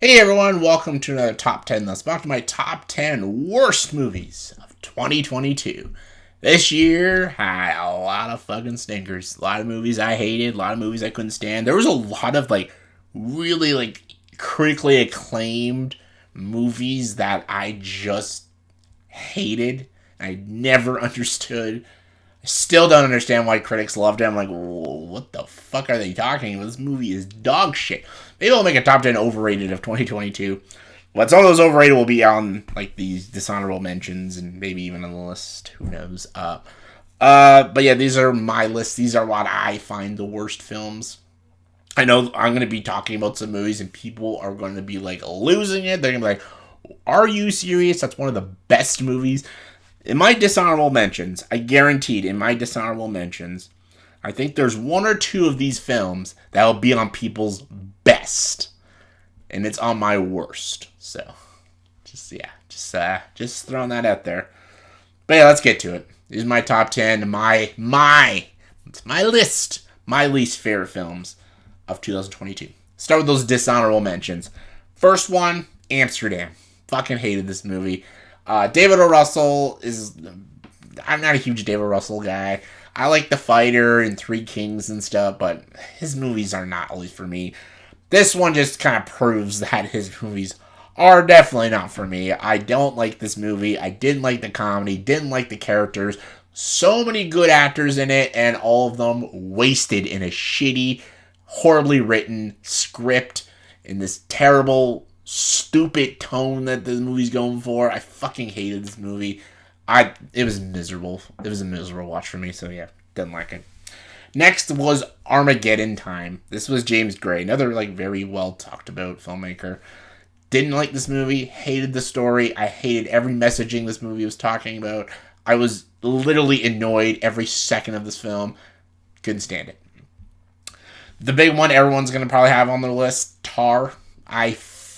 Hey everyone, welcome to another Top 10 list. Back to my Top 10 worst movies of 2022. This year had a lot of fucking stinkers. A lot of movies I hated, a lot of movies I couldn't stand. There was a lot of really critically acclaimed movies that I just hated. I never understood. I still don't understand why critics loved it. I'm like, what the fuck are they talking about? This movie is dog shit. Maybe I'll make a top 10 overrated of 2022. But some of those overrated will be on like these dishonorable mentions and maybe even on the list. Who knows? But yeah, these are my lists. These are what I find the worst films. I know I'm going to be talking about some movies and people are going to be like losing it. They're going to be like, are you serious? That's one of the best movies. In my dishonorable mentions, I guaranteed in my dishonorable mentions, I think there's one or two of these films that will be on people's best, and it's on my worst. So, just throwing that out there. But yeah, let's get to it. These are my top 10, it's my list, my least favorite films of 2022. Start with those dishonorable mentions. First one, Amsterdam. Fucking hated this movie. David O. Russell is... I'm not a huge David Russell guy. I like The Fighter and Three Kings and stuff, but his movies are not always for me. This one just kind of proves that his movies are definitely not for me. I don't like this movie. I didn't like the comedy, didn't like the characters. So many good actors in it, and all of them wasted in a shitty, horribly written script in this terrible, stupid tone that the movie's going for. I fucking hated this movie. It was miserable. It was a miserable watch for me, so yeah, didn't like it. Next was Armageddon Time. This was James Gray, another very well talked about filmmaker. Didn't like this movie, hated the story, I hated every messaging this movie was talking about. I was literally annoyed every second of this film. Couldn't stand it. The big one everyone's gonna probably have on their list, Tar.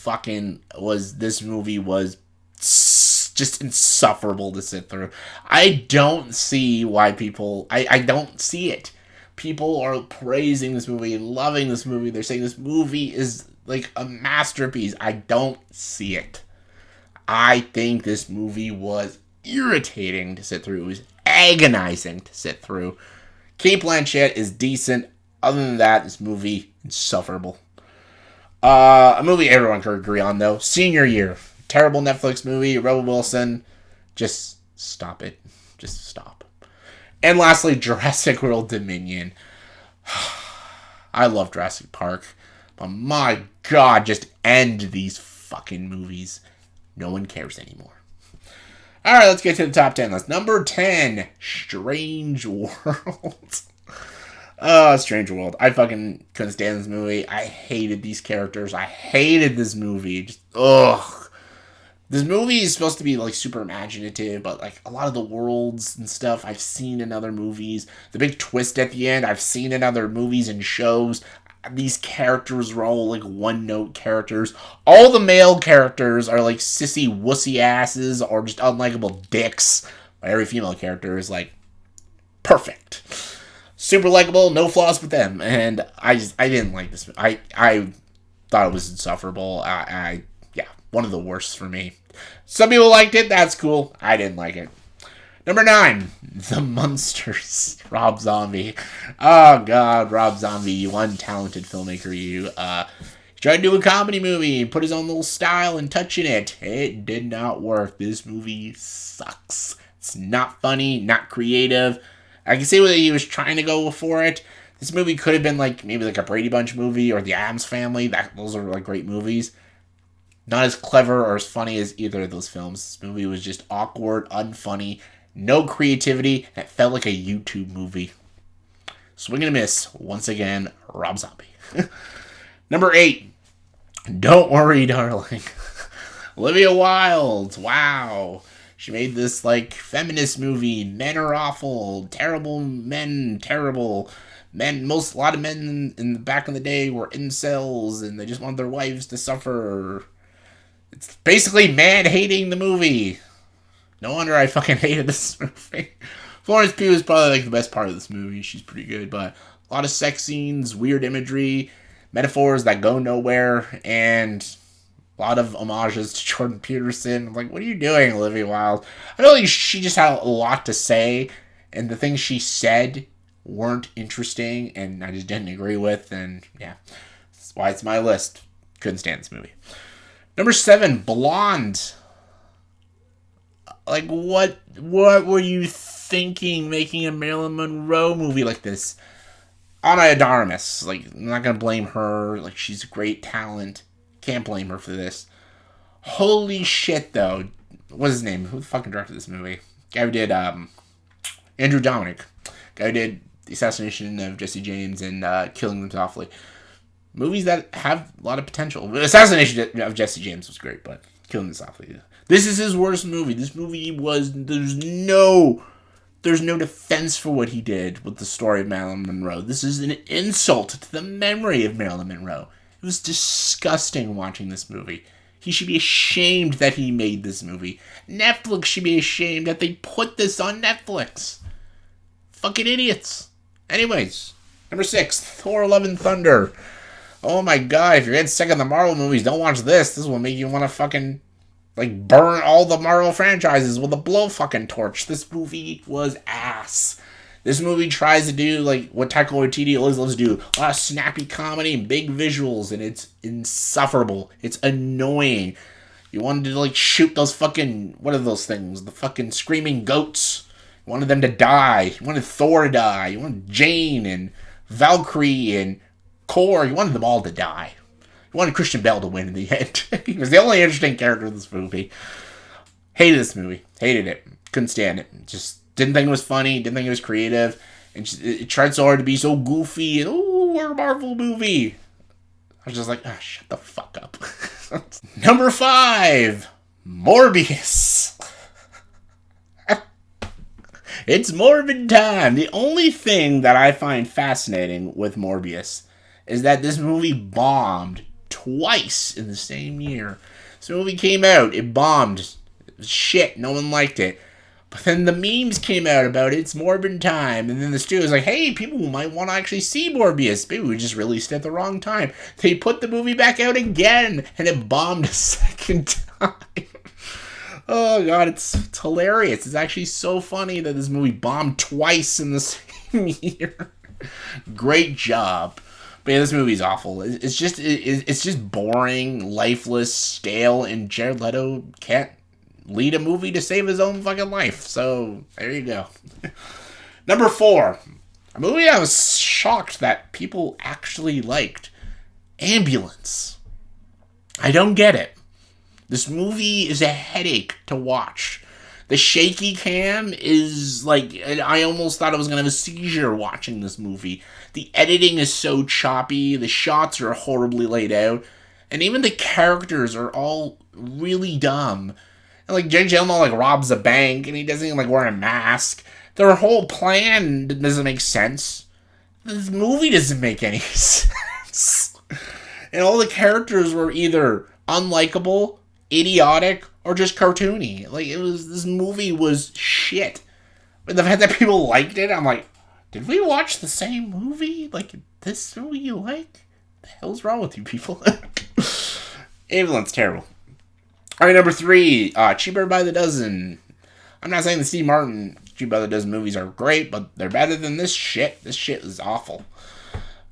This movie was just insufferable to sit through. I don't see why I don't see it. People are praising this movie and loving this movie. They're saying this movie is like a masterpiece. I don't see it. I think this movie was irritating to sit through. It was agonizing to sit through. Kate Blanchett is decent. Other than that, this movie insufferable. A movie everyone could agree on though. Senior Year. Terrible Netflix movie. Rebel Wilson. Just stop it. Just stop. And lastly, Jurassic World Dominion. I love Jurassic Park. But my god, just end these fucking movies. No one cares anymore. Alright, let's get to the top 10 list. Number 10, Strange World. Strange World. I fucking couldn't stand this movie. I hated these characters. I hated this movie. Just, ugh. This movie is supposed to be super imaginative, but a lot of the worlds and stuff I've seen in other movies. The big twist at the end I've seen in other movies and shows. These characters were all one-note characters. All the male characters are sissy wussy asses or just unlikable dicks. But every female character is perfect. Super likable, no flaws with them. And I didn't like this. I thought it was insufferable. Yeah, one of the worst for me. Some people liked it, that's cool. I didn't like it. Number 9, The Munsters. Rob Zombie. Oh god, Rob Zombie, you untalented filmmaker, you. He tried to do a comedy movie and put his own little style and touch in it. It did not work. This movie sucks. It's not funny, not creative. I can see whether he was trying to go for it. This movie could have been maybe a Brady Bunch movie or The Addams Family. Those are great movies. Not as clever or as funny as either of those films. This movie was just awkward, unfunny, no creativity, and it felt like a YouTube movie. Swing and a miss. Once again, Rob Zombie. Number 8, Don't Worry, Darling. Olivia Wilde. Wow. She made this feminist movie. Men are awful. Terrible men. Terrible. A lot of men in the back in the day were incels and they just wanted their wives to suffer. It's basically man-hating the movie. No wonder I fucking hated this movie. Florence Pugh is probably the best part of this movie. She's pretty good, but a lot of sex scenes, weird imagery, metaphors that go nowhere, and A lot of homages to Jordan Peterson. I'm like, what are you doing, Olivia Wilde? I feel like she just had a lot to say, and the things she said weren't interesting, and I just didn't agree with, and yeah. That's why it's my list. Couldn't stand this movie. Number 7, Blonde. Like, what were you thinking making a Marilyn Monroe movie like this? Ana de Armas. Like, I'm not gonna blame her. Like, she's a great talent. Can't blame her for this. Holy shit, though. What's his name? Who the fucking directed this movie? Guy who did, Andrew Dominic. Guy who did The Assassination of Jesse James and Killing Them Softly. Movies that have a lot of potential. The Assassination of Jesse James was great, but Killing Them Softly. This is his worst movie. This movie was... There's no defense for what he did with the story of Marilyn Monroe. This is an insult to the memory of Marilyn Monroe. It was disgusting watching this movie. He should be ashamed that he made this movie. Netflix should be ashamed that they put this on Netflix. Fucking idiots. Anyways, number 6, Thor Love and Thunder. Oh my god, if you're getting sick of the Marvel movies, don't watch this. This will make you want to fucking, like, burn all the Marvel franchises with a blow fucking torch. This movie was ass. This movie tries to do, like, what Taika Waititi always loves to do. A lot of snappy comedy and big visuals, and it's insufferable. It's annoying. You wanted to, like, shoot those fucking... What are those things? The fucking screaming goats. You wanted them to die. You wanted Thor to die. You wanted Jane and Valkyrie and Korg. You wanted them all to die. You wanted Christian Bale to win in the end. He was the only interesting character in this movie. Hated this movie. Hated it. Couldn't stand it. Just didn't think it was funny. Didn't think it was creative. And it tried so hard to be so goofy. And, oh, we're a Marvel movie. I was just like, ah, shut the fuck up. Number 5. Morbius. It's Morbid time. The only thing that I find fascinating with Morbius is that this movie bombed twice in the same year. This movie came out, it bombed. It was shit, no one liked it. But then the memes came out about it's Morbid time, and then the studio was like, hey, people might want to actually see Morbius. Maybe we just released it at the wrong time. They put the movie back out again, and it bombed a second time. Oh god, it's hilarious. It's actually so funny that this movie bombed twice in the same year. Great job. But yeah, this movie's awful. It's just boring, lifeless, stale, and Jared Leto can't lead a movie to save his own fucking life. So, there you go. Number 4. A movie I was shocked that people actually liked. Ambulance. I don't get it. This movie is a headache to watch. The shaky cam is like, I almost thought I was going to have a seizure watching this movie. The editing is so choppy. The shots are horribly laid out. And even the characters are all really dumb. And like, Jake Gyllenhaal like robs a bank and he doesn't even like wear a mask. Their whole plan doesn't make sense. This movie doesn't make any sense. And all the characters were either unlikable, idiotic, or just cartoony. Like, this movie was shit. But the fact that people liked it, I'm like, did we watch the same movie? Like, this movie you like? What the hell's wrong with you people? Ambulance, terrible. Alright, number 3, Cheaper by the Dozen. I'm not saying the Steve Martin Cheaper by the Dozen movies are great, but they're better than this shit. This shit is awful.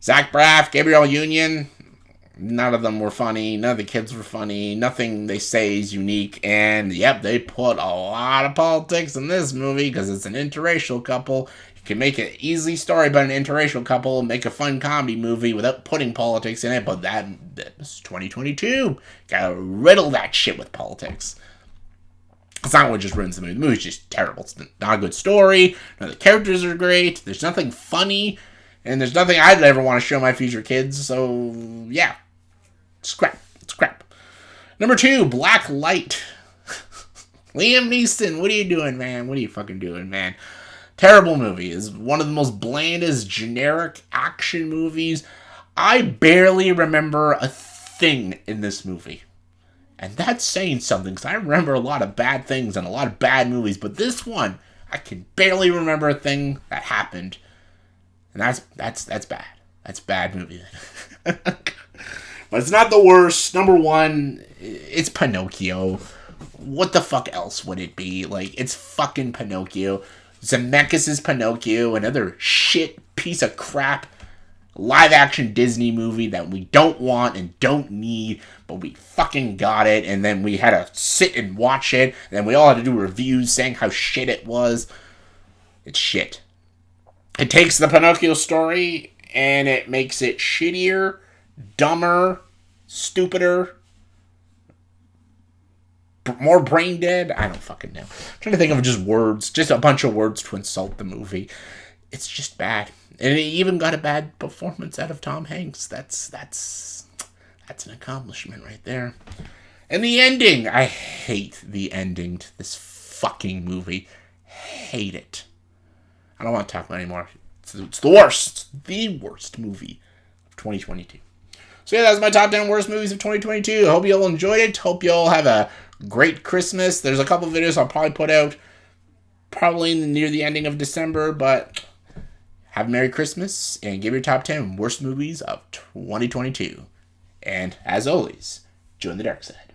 Zach Braff, Gabrielle Union. None of them were funny. None of the kids were funny. Nothing they say is unique. And, yep, they put a lot of politics in this movie because it's an interracial couple. You can make an easy story about an interracial couple and make a fun comedy movie without putting politics in it. But that was 2022. Gotta riddle that shit with politics. It's not what just ruins the movie. The movie's just terrible. It's not a good story. None of the characters are great. There's nothing funny. And there's nothing I'd ever want to show my future kids. So, yeah. It's crap. Number 2, Black Light. Liam Neeson, what are you doing, man? What are you fucking doing, man? Terrible movie. It's one of the most blandest, generic action movies. I barely remember a thing in this movie. And that's saying something, because I remember a lot of bad things and a lot of bad movies. But this one, I can barely remember a thing that happened. And that's bad. That's a bad movie. But it's not the worst. Number 1, it's Pinocchio. What the fuck else would it be? Like, it's fucking Pinocchio. Zemeckis is Pinocchio, another shit piece of crap live action Disney movie that we don't want and don't need, but we fucking got it, and then we had to sit and watch it, and then we all had to do reviews saying how shit it was. It's shit. It takes the Pinocchio story and it makes it shittier, dumber, stupider, more brain dead. I don't fucking know. I'm trying to think of just words, just a bunch of words to insult the movie. It's just bad, and it even got a bad performance out of Tom Hanks. That's an accomplishment right there. And the ending, I hate the ending to this fucking movie. Hate it. I don't want to talk about it anymore. It's the worst. It's the worst movie of 2022. So yeah, that's my top 10 worst movies of 2022. I hope you all enjoyed it. Hope you all have a great Christmas. There's a couple of videos I'll probably put out probably near the ending of December, but have a Merry Christmas and give your top 10 worst movies of 2022. And as always, join the dark side.